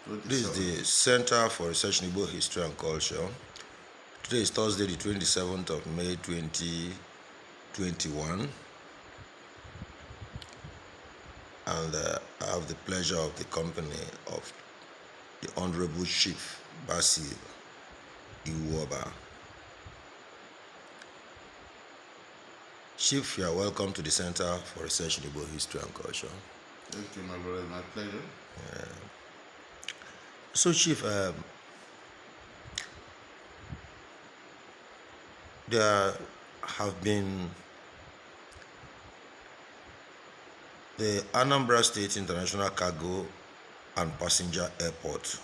This is the Center for Research in Igbo History and Culture. Today is Thursday, the 27th of May, 2021. And I have the pleasure of the company of the Honorable Chief BASIL IWUOBA. Chief, you are welcome to the Center for Research in Igbo History and Culture. Thank you, my brother. My pleasure. So, Chief, there have been the Anambra State International Cargo and Passenger Airport,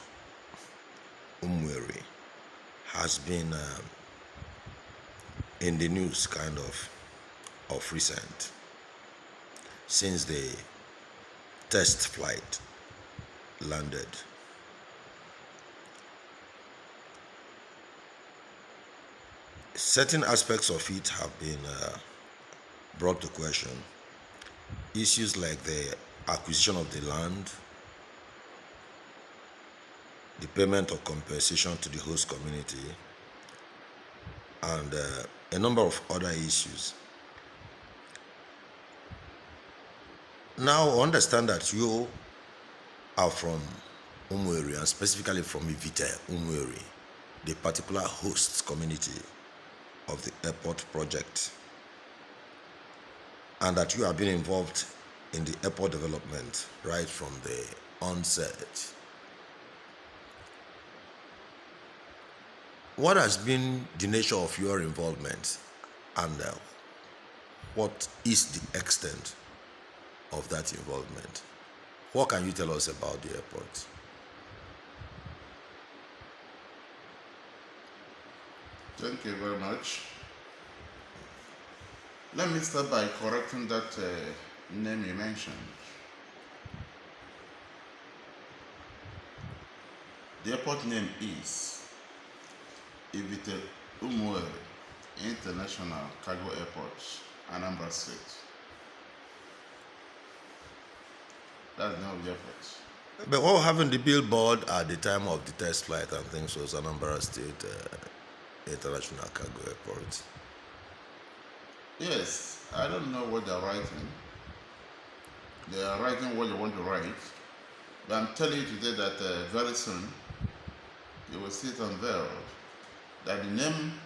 Umueri, has been in the news kind of recent since the test flight landed. Certain aspects of it have been brought to question. Issues like the acquisition of the land, the payment of compensation to the host community, and a number of other issues. Now, understand that you are from Umueri, and specifically from Ivite, Umueri, the particular host community of the airport project, and that you have been involved in the airport development right from the onset. What has been the nature of your involvement, and what is the extent of that involvement? What can you tell us about the airport? Thank you very much. Let me start by correcting that name you mentioned. The airport name is Ivite Umueri International Cargo Airport, Anambra State. That's the name of the airport. But what happened the billboard at the time of the test flight and things was Anambra State International Cargo Airport? Yes, I don't know what they're writing. They are writing what they want to write. But I'm telling you today that very soon you will see it unveiled that the name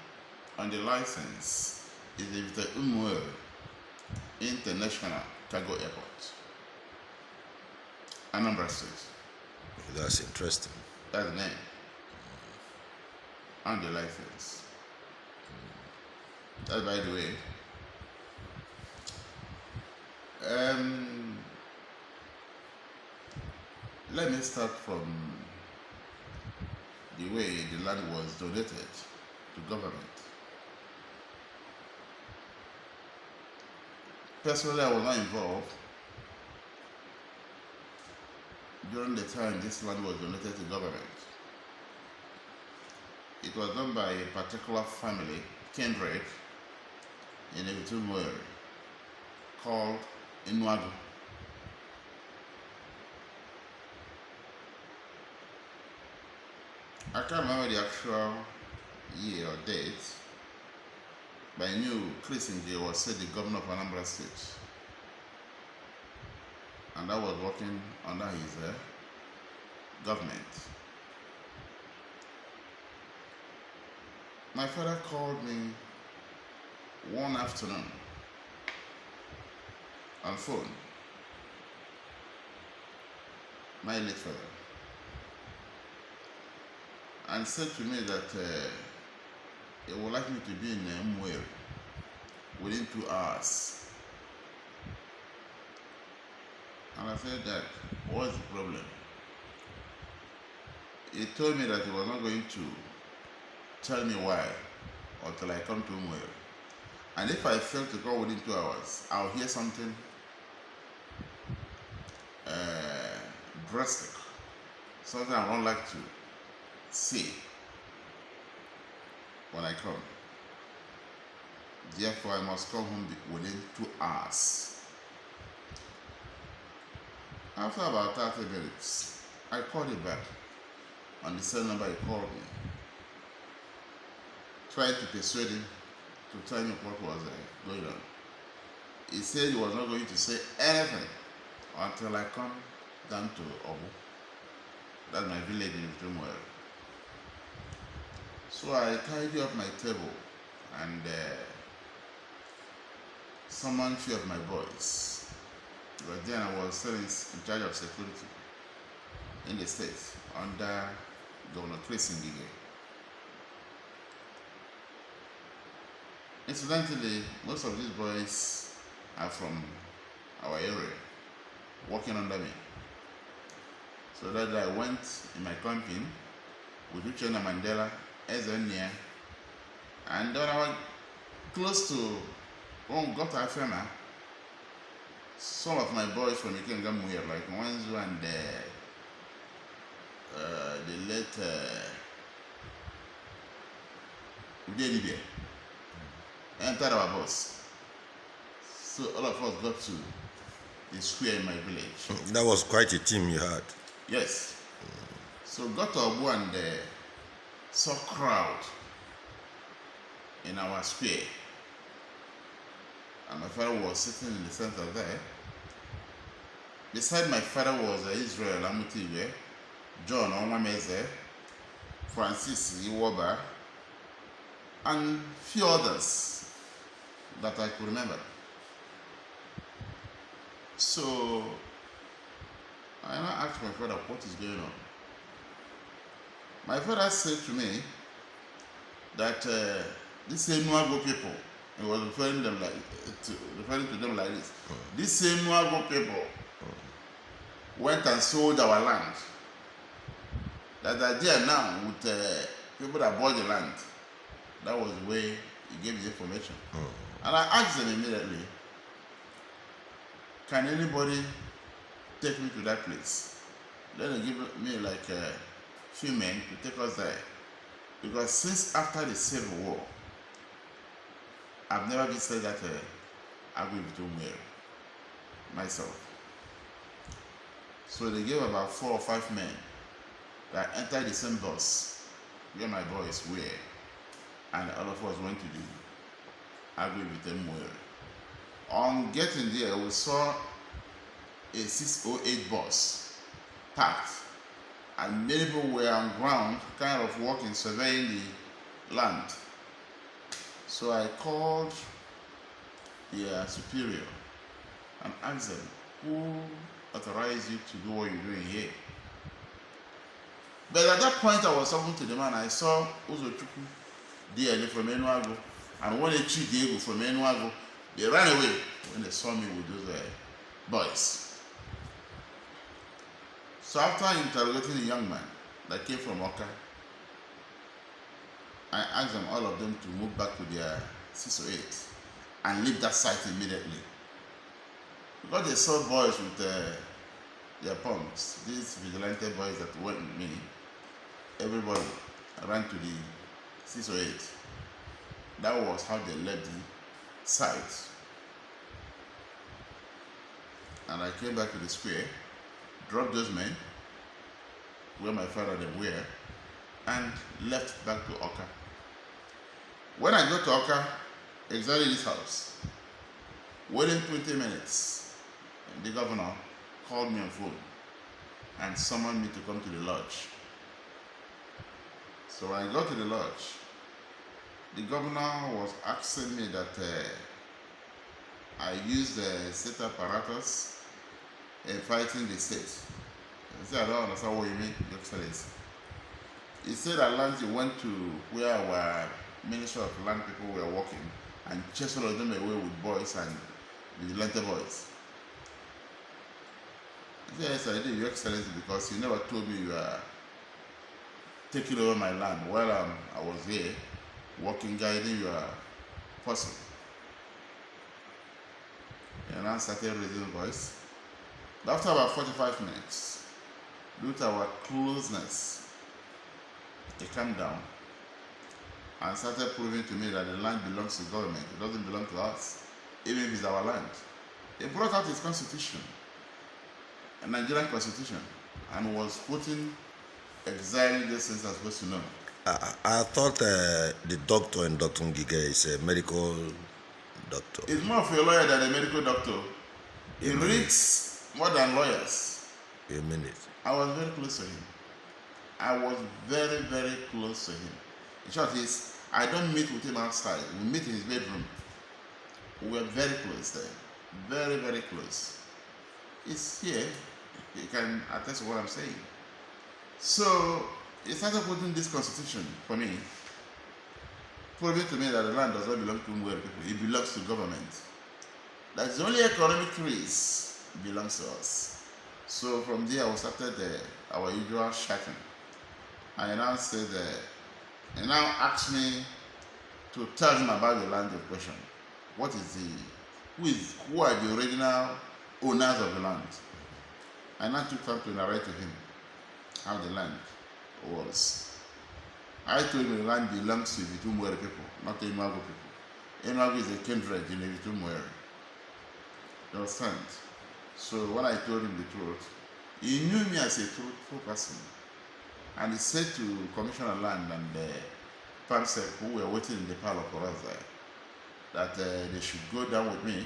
on the license is the Umueri International Cargo Airport, Anambra State. That's interesting. That's the name on the license. That's by the way. Let me start from the way the land was donated to government. Personally, I was not involved during the time this land was donated to government. It was done by a particular family, kindred, in Umueri, called Inuagu. I can't remember the actual year or date, but I knew Chris Nje was said the governor of Anambra State, and I was working under his government. My father called me one afternoon on phone, my late father, and said to me that he would like me to be in Umueri within 2 hours. And I said that, what's the problem? He told me that he was not going to tell me why until I come to Umueri. And if I fail to go within 2 hours, I'll hear something drastic, something I don't like to see when I come. Therefore, I must come home within 2 hours. After about 30 minutes, I called him back on the same number he called me, tried to persuade him to tell me what was going on. He said he was not going to say anything until I come down to Obu. That's my village in Tumwell. So I tidied up my table and summoned few of my boys. But then I was still in charge of security in the state under Governor Chris Ngige. Incidentally, most of these boys are from our area, working under me. So that I went in my camping with Uchenna Mandela, Ezenia, and then I was close to Gota Afema. Some of my boys from Ikengamuya, like Wanzu and the late Udenibia, entered our bus. So all of us got to the square in my village. That was quite a team you had. Yes. So got to Obu and saw crowd in our square. And my father was sitting in the center there. Beside my father was Israel Amutiwe, John Onwameze, Francis IWUOBA, and few others that I could remember. So I now asked my father, what is going on? My father said to me that these same Nuago people, he was referring to them like this. These same Nuago people went and sold our land. That idea now with people that bought the land. That was the way he gave the information. And I asked them immediately, can anybody take me to that place? Then they give me like a few men to take us there. Because since after the Civil War, I've never visited that Agriculture myself. So they gave about 4 or 5 men that entered the same bus where my boys were, and all of us went to the Agriculture. On getting there, we saw a 608 bus packed, and many people were on ground, kind of walking, surveying the land. So I called their superior and asked them, who authorized you to do what you're doing here? But at that point, I was talking to the man. I saw Uzochukwu DL from Enuago, and one Diego from Enuago. They ran away when they saw me with those boys. So after interrogating the young man that came from Awka, I asked them, all of them, to move back to their 608 and leave that site immediately. Because they saw boys with their pumps, these vigilante boys that went with me, everybody ran to the 608. That was how they left the site. And I came back to the square, dropped those men where my father and them were, and left back to Awka. When I got to Awka, exactly this house, within 20 minutes, the governor called me on phone and summoned me to come to the lodge. So when I got to the lodge, the governor was asking me that I used the state apparatus in fighting the state. I said, I don't understand what you mean, Your Excellency. He said at lunch he went to where our Minister of Land people were working and chased all of them away with boys and vigilante boys. I said, yes, I did, Your Excellency, because you never told me you were taking over my land while I was here working, guiding your person. And I started raising voice. But after about 45 minutes, due to our closeness, they calmed down and started proving to me that the land belongs to government. It doesn't belong to us, even if it's our land. They brought out his constitution, a Nigerian constitution, and was putting exactly these things I'm supposed to know. I thought the doctor in Dr. Ngige is a medical doctor. He's more of a lawyer than a medical doctor. He You mean reads more than lawyers. You mean it? I was very close to him. I was very, very close to him. In short, I don't meet with him outside. We meet in his bedroom. We were very close there. Very, very close. He's here. He can attest to what I'm saying. So he started putting this constitution for me, proving to me that the land does not belong to Umwere people. It belongs to government. That's the only economic trees belongs to us. So from there, we started our usual chatting. I now said, he now asked me to tell him about the land in question. Who are the original owners of the land? I now took time to narrate to him how the land was. I told him the land belongs to Ivitumwere people, not to Imago people. Imago is a kindred in Ivitumwere. You understand? So when I told him the truth, he knew me as a truthful person. And he said to Commissioner Land and Pamsec, who were waiting in the parlor for us there, that they should go down with me,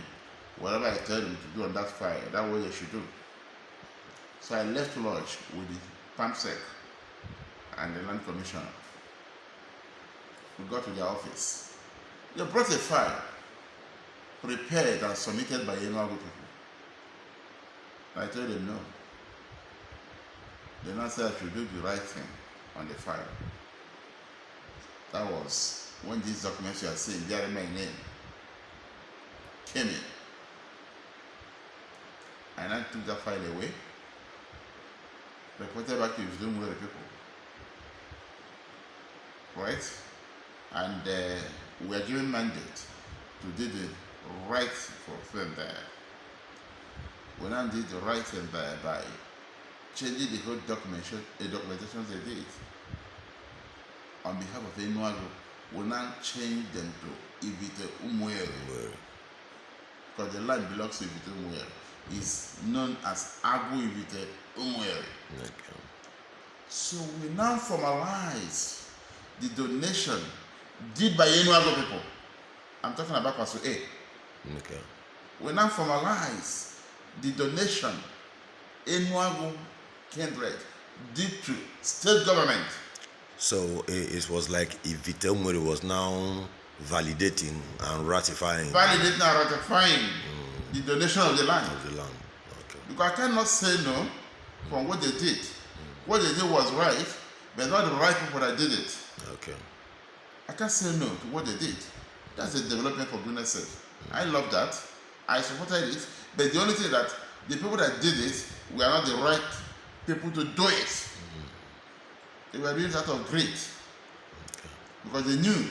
whatever I tell them to do on that file, that way they should do. So I left lodge with the Pamsec and the Land Commissioner. We got to their office. They brought a file prepared and submitted by Enuagu people. I told them no. They now said I should do the right thing on the file. That was when these documents you are seeing bearing my name came in. And I took that file away, reported back to the Umwere people. Right? And we are given mandate to do the right for them there. We now did the right thing there by changing the whole documentation they did. On behalf of Enuago, we now change them to Ivite Umwere. Because the land belongs to Ivite Umwere. It's known as Agu Ivite Umwere. Okay. So we now formalize the donation did by Enuago people. I'm talking about Paso A. Okay. We now formalize the donation Enuago kindred did to state government. So it was like Ivite Umwere was now validating and ratifying Validating and ratifying the donation of the land. of the land. Okay. Because I cannot say no from what they did. What they did was right, but not the right people that did it. Okay. I can't say no to what they did. That's a development for goodness sake. I love that. I supported it. But the only thing that the people that did it were not the right people to do it. They were doing it out of greed. Because they knew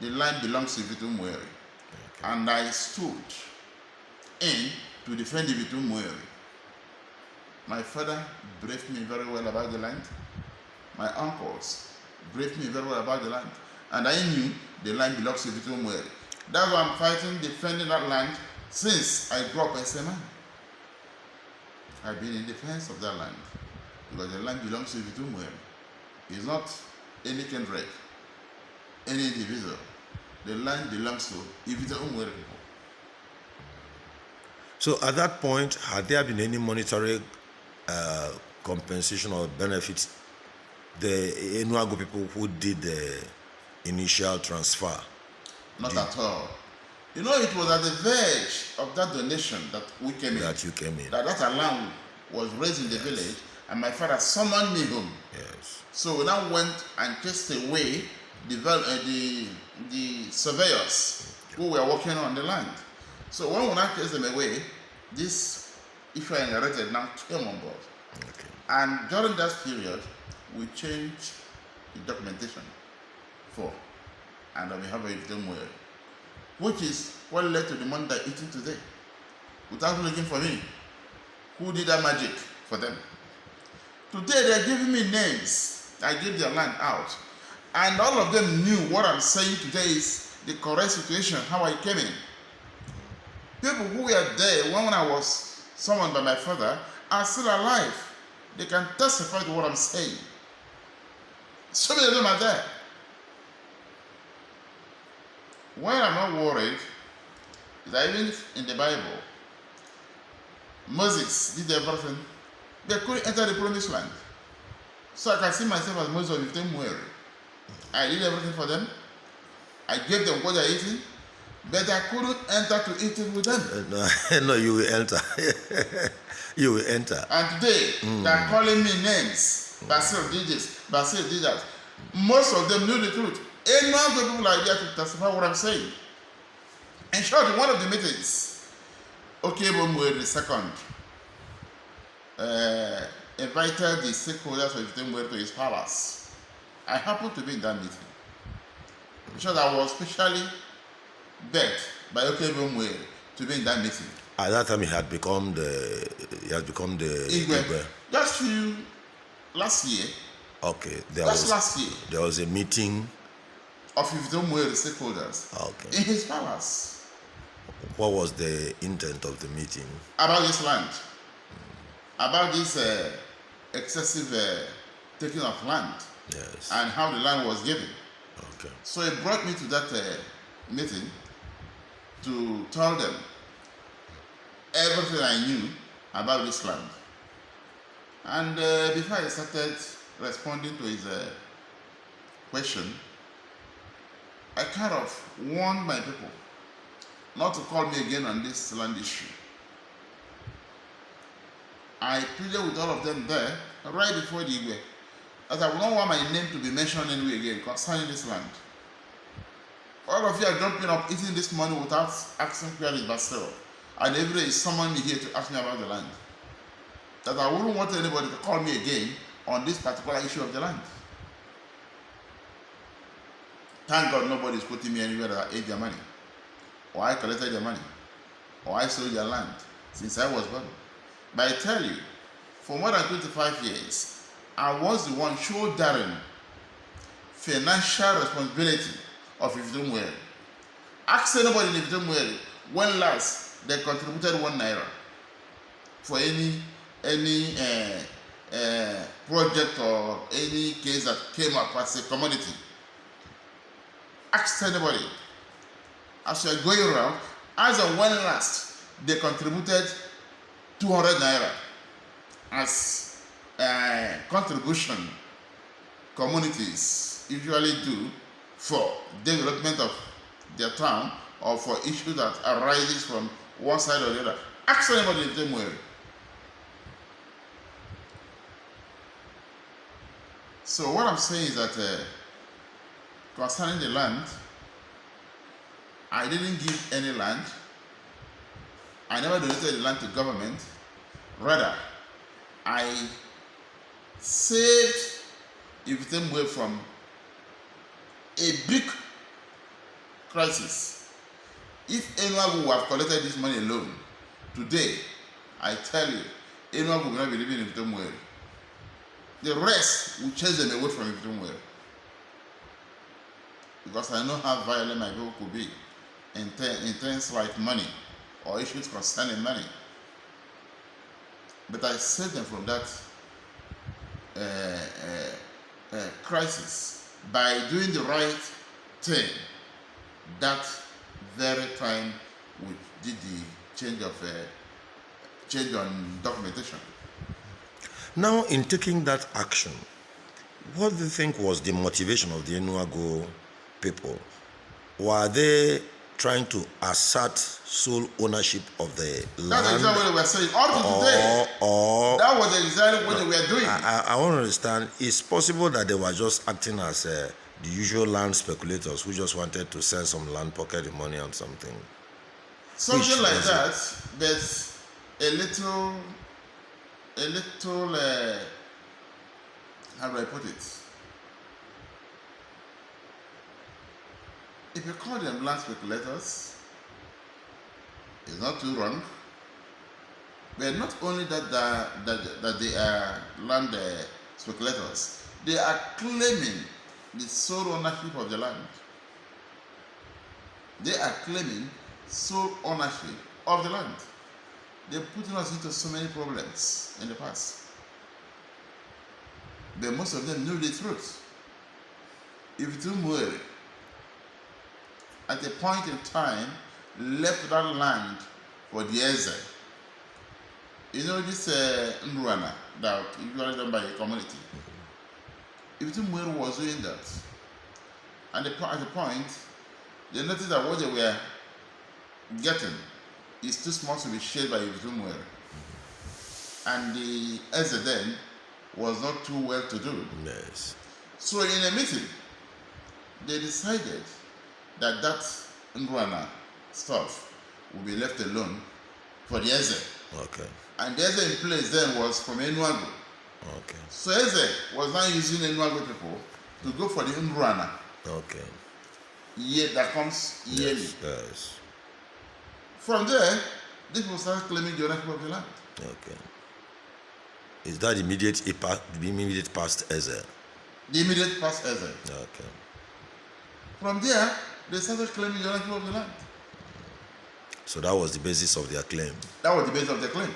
the land belongs to Ivite Umwere. And I stood in to defend Ivite Umwere. My father briefed me very well about the land. My uncles briefed me very well about the land. And I knew the land belongs to Ivite Umwere. That's why I'm fighting, defending that land since I grew up as a man. I've been in defense of that land because the land belongs to Ivite Umwere. It's not any kindred, any individual. The land belongs to Ivite Umwere people. So at that point, had there been any monetary compensation or benefits the Enuago people who did the initial transfer? Not at all. You know, it was at the verge of that donation that we came in. That you came in. That alarm was raised in the village, and my father summoned me home. Yes. So we now went and chased away the surveyors who were working on the land. So when we now chased them away, this issue I inherited now came on board. Okay. And during that period, we changed the documentation for and on behalf of Ivite Umwere, which is what led to the money they're eating today. Without looking for me, who did that magic for them? Today they're giving me names. I gave their land out. And all of them knew what I'm saying today is the correct situation, how I came in. People who were there when I was summoned by my father are still alive. They can testify to what I'm saying. So many of them are there. Why I'm not worried is that even in the Bible, Moses did everything. They couldn't enter the promised land. So I can see myself as Moses with them weary. I did everything for them. I gave them what they're eating, but I couldn't enter to eat it with them. No, you will enter. You will enter. And today, they're calling me names. Basil did this, Basil did that. Most of them knew the truth. Enough of people are there to testify what I'm saying. In short, in one of the meetings, Okebomwe II invited the stakeholders of Itemwe to his palace. I happened to be in that meeting. Because I was specially begged by Okebomwe to be in that meeting. At that time, he had become the Igwe. Just last year. Okay. Last year. There was a meeting of Itemwe stakeholders. Okay. In his palace. What was the intent of the meeting? About this land. About this excessive taking of land. Yes. And how the land was given. Okay. So he brought me to that meeting to tell them everything I knew about this land. And before I started responding to his question, I kind of warned my people not to call me again on this land issue. I pleaded with all of them there, right before the Igwe, that I would not want my name to be mentioned anywhere again concerning this land. All of you are jumping up, eating this money without asking where is Basil. And every day is someone here to ask me about the land. That I wouldn't want anybody to call me again on this particular issue of the land. Thank God nobody is putting me anywhere that I ate their money, or I collected their money, or I sold their land since I was born. But I tell you, for more than 25 years, I was the one shouldering financial responsibility of Ifitumwere. Ask anybody in Ifitumwere when last they contributed ₦1 for any project or any case that came up as a commodity. Ask anybody. As you are going around, as and when last they contributed ₦200 as a contribution communities usually do for development of their town or for issues that arises from one side or the other. Ask anybody in the same way. So what I'm saying is that concerning the land, I didn't give any land. I never donated the land to government. Rather, I saved Ifitemwe from a big crisis. If anyone would have collected this money alone, today, I tell you, anyone would not be living in Ifitemwe. The rest will chase them away from Ifitemwe. Because I know how violent my people could be in things like money or issues concerning money. But I saved them from that crisis by doing the right thing. That very time we did the change on documentation. Now, in taking that action, what do you think was the motivation of the Enuago people? Were they trying to assert sole ownership of the land? That's exactly what they were saying. Up to today, that was exactly what they were doing. I want to understand, it's possible that they were just acting as the usual land speculators who just wanted to sell some land, pocket the money on something. Something like that, but a little, how do I put it? If you call them land speculators, it's not too wrong. But not only that they are land speculators, they are claiming the sole ownership of the land. They are claiming sole ownership of the land. They're putting us into so many problems in the past. But most of them knew the truth. Ivitumuere, at a point in time, left that land for the Eze. You know this Nruana that usually done by a community. Ivitumuere was doing that. And at the point, they noticed that what they were getting is too small to be shared by Ivitumuere. And the Eze then was not too well to do. Yes. So in a meeting, they decided that Nruana stuff will be left alone for the Eze. Okay. And the Eze in place then was from Enuago. Okay. So Eze was now using Enuago people to go for the Nruana. Okay. That comes yearly. Yes. From there, these people started claiming the ownership of the land. Okay. Is that immediate past Eze? The immediate past Eze. Okay. From there, they started claiming the ownership of the land. So that was the basis of their claim. That was the basis of their claim.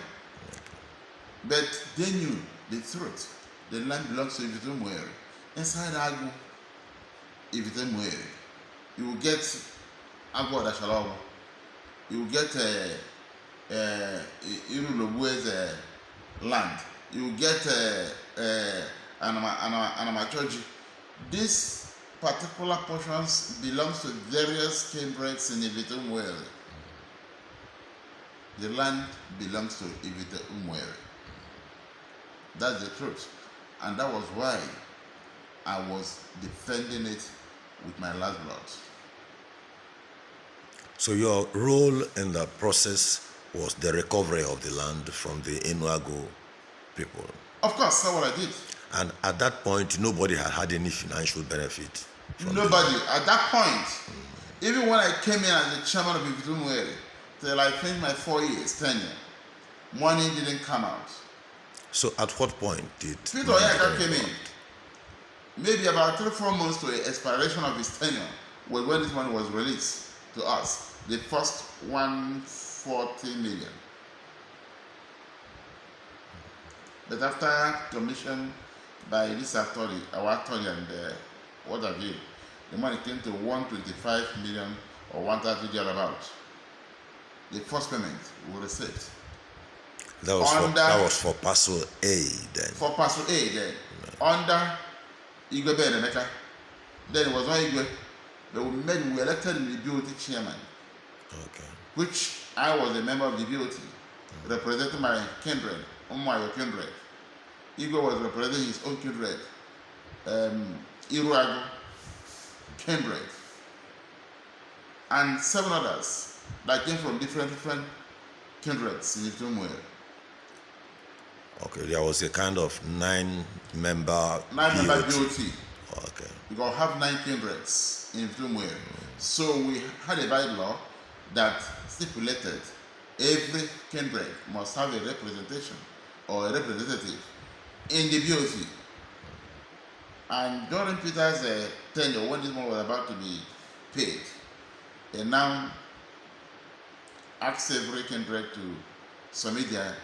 But they knew the truth. The land belongs to Ivitumuere. Inside Agu, Ivitumuere, you will get Agu Adashalawu. You will get Irulobue's land. You will get Anamachoji. These particular portions belongs to various kinbreds in Ivitumuere. The land belongs to Ivitumuere. That's the truth. And that was why I was defending it with my last blood. So your role in the process was the recovery of the land from the Enuago people. Of course, that's what I did. And at that point, nobody had any financial benefit from Nobody. At that point, even when I came in as the chairman of Ivitumuere, till I finished my 4 years tenure, money didn't come out. So at what point did Peter Oyaka came in? Maybe about 3-4 months to the expiration of his tenure was when this money was released to us. The first 140 million. But after commission by this attorney, our attorney and what have you, the money came to 125 million or 130 thereabout. The first payment we received. That was for Parcel A then. For Parcel A then. Under Igwe Benemeka. Then it was not Igwe. But we elected the BOT chairman. Okay. Which I was a member of the BOT, representing my kindred, Umayo kindred. Igwe was representing his own kindred, Iruago kindred. And 7 others that came from different kindreds in Ivitumuere. Okay, there was a kind of 9-member BOT. Okay. We got have 9 kindreds in Ivitumuere. So we had a bylaw that stipulated every kindred must have a representation or a representative in the BOT. And during Peter's tenure, when this one was about to be paid, they now asked every kindred to submit their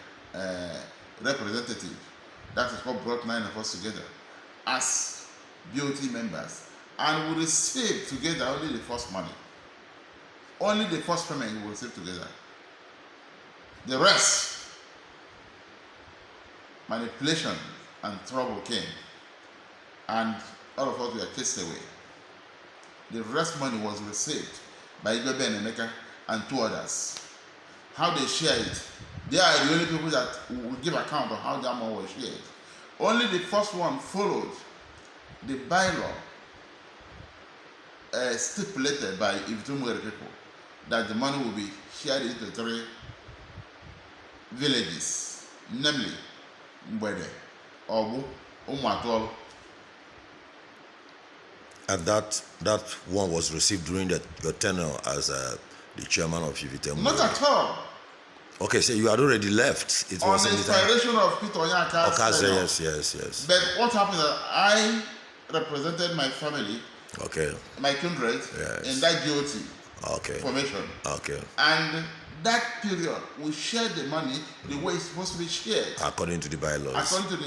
representative. That is what brought 9 of us together as BOT members. And we received together only the first money. Only the first payment we will receive together. The rest, manipulation and trouble came. And all of us were chased away. The rest money was received by Igwe Benemeka and 2 others. How they share it, they are the only people that will give account of how that money was shared. Only the first one followed the bylaw stipulated by Ivitumuere people that the money will be shared into 3 villages, namely Mbwede, Obu, Umuatol. And that one was received during your tenure as the chairman of Ivitumuere? Not at all. Okay, so you had already left. It On was the in the time. inspiration of Peter Oyaka's tenure. Yes. But what happened is that I represented my family, Okay. my kindred, Yes. in that BOT formation. Okay. And that period, we shared the money the way it's supposed to be shared. According to the bylaws. According to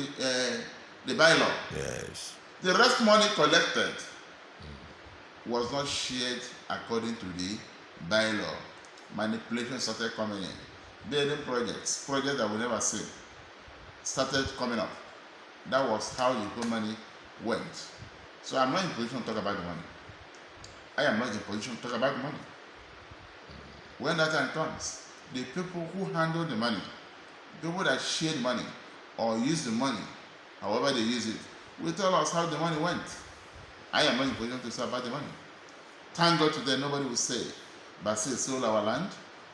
the bylaw. Yes. The rest money collected was not shared according to the bylaw. Manipulation started coming in. Building projects that we never see, started coming up. That was how the money went. So I'm not in position to talk about the money. I am not in position to talk about the money. When that time comes, the people who handle the money, people that share the money or use the money, however they use it, will tell us how the money went. I am not in position to say about the money. Thank God today nobody will say, BASIL sold our land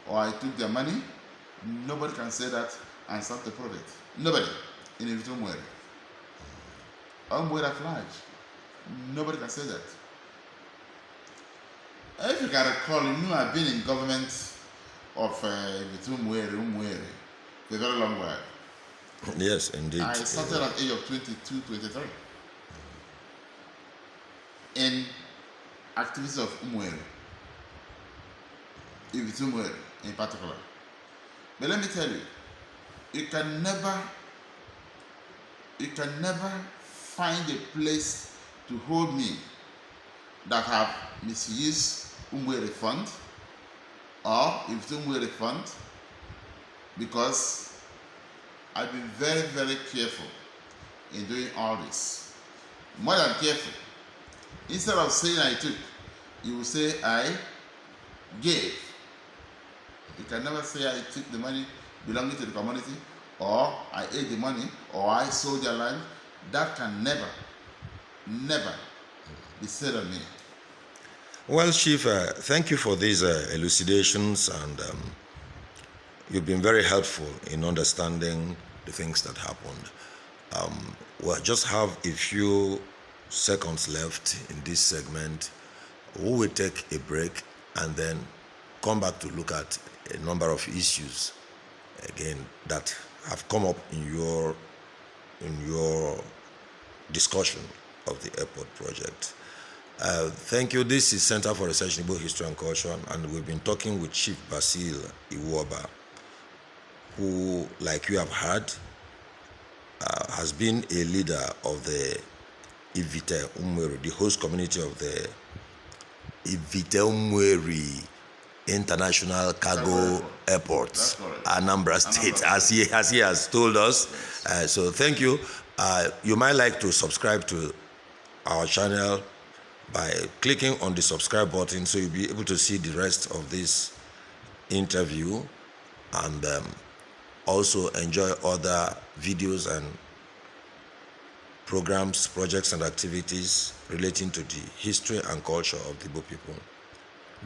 or I took their money. Nobody can say that and start the project. Nobody in Intl. At large. Nobody can say that. If you can recall, you know I've been in government of Intl for a very long while. Yes, indeed. I started at the age of 22, 23 in activities of Intl in particular. But let me tell you, you can never find a place to hold me that have misused fund or if fund, because I've been very, very careful in doing all this. More than careful. Instead of saying I took, you will say I gave. You can never say I took the money belonging to the community, or I ate the money, or I sold their land. That can never be said of me. Well, Chief, thank you for these elucidations, and you've been very helpful in understanding the things that happened. We'll just have a few seconds left in this segment. We will take a break and then come back to look at a number of issues again that have come up in your discussion of the airport project. Thank you. This is Center for Research in Igbo History and Culture, and we've been talking with Chief BASIL IWUOBA, who, like you have heard, has been a leader of the the host community of the International Cargo Airport, Anambra State, as he has told us. So thank you. You might like to subscribe to our channel by clicking on the subscribe button, so you'll be able to see the rest of this interview, and also enjoy other videos and programs, projects, and activities relating to the history and culture of the Igbo people.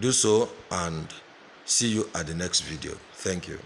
Do so and see you at the next video. Thank you.